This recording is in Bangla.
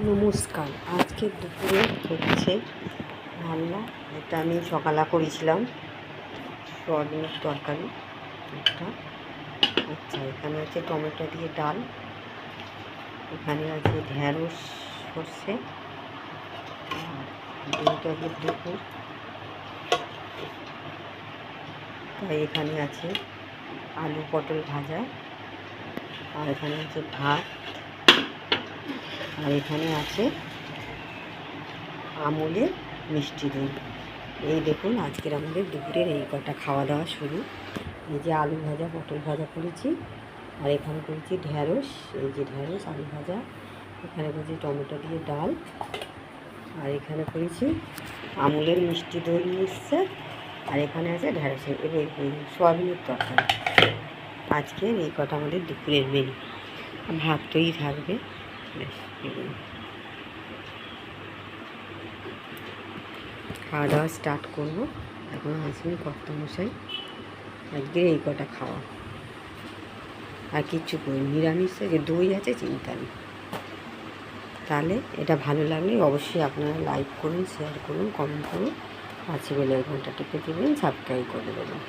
নমস্কার। আজকে দুপুরে হচ্ছে রান্না, এটা আমি সকালে করেছিলাম সোয়াবিনের তরকারি একটা। আচ্ছা, এখানে আছে টমেটো দিয়ে ডাল, এখানে আছে ঢ্যাঁড়স সর্ষে, দুটো দুপুর, তাই এখানে আছে আলু পটল ভাজা, আর এখানে আছে ভাত, আর এখানে আছে আমুলের মিষ্টি দই। এই দেখুন আজকের আমাদের দুপুরের এই কটা খাওয়া দাওয়া শুরু। এই যে আলু ভাজা পটল ভাজা করেছি, আর এখানে করেছি ঢ্যাঁড়স, এই যে ঢ্যাঁড়স আলু ভাজা, এখানে করেছি টমেটো দিয়ে ডাল, আর এখানে করেছি আমুলের মিষ্টি দই মিক্সচার, আর এখানে আছে ঢ্যাঁড়সের সোয়াবিনের তরকারি। আজকের এই কটা আমাদের দুপুরের মেনু। ভাত তৈরি থাকবে। খাওয়া দাওয়া স্টার্ট করবো। এখন আসবেন কর্তামশাই, আজকে এই কটা খাওয়া, আর কিচ্ছু করি নিরামিষ, যে দই আছে চিন্তা নেই। তাহলে এটা ভালো লাগলে অবশ্যই আপনারা লাইক করুন, শেয়ার করুন, কমেন্ট করুন, পাশে বেল আইকনটা টিপে দেবেন, সাবস্ক্রাইব করে দেবেন।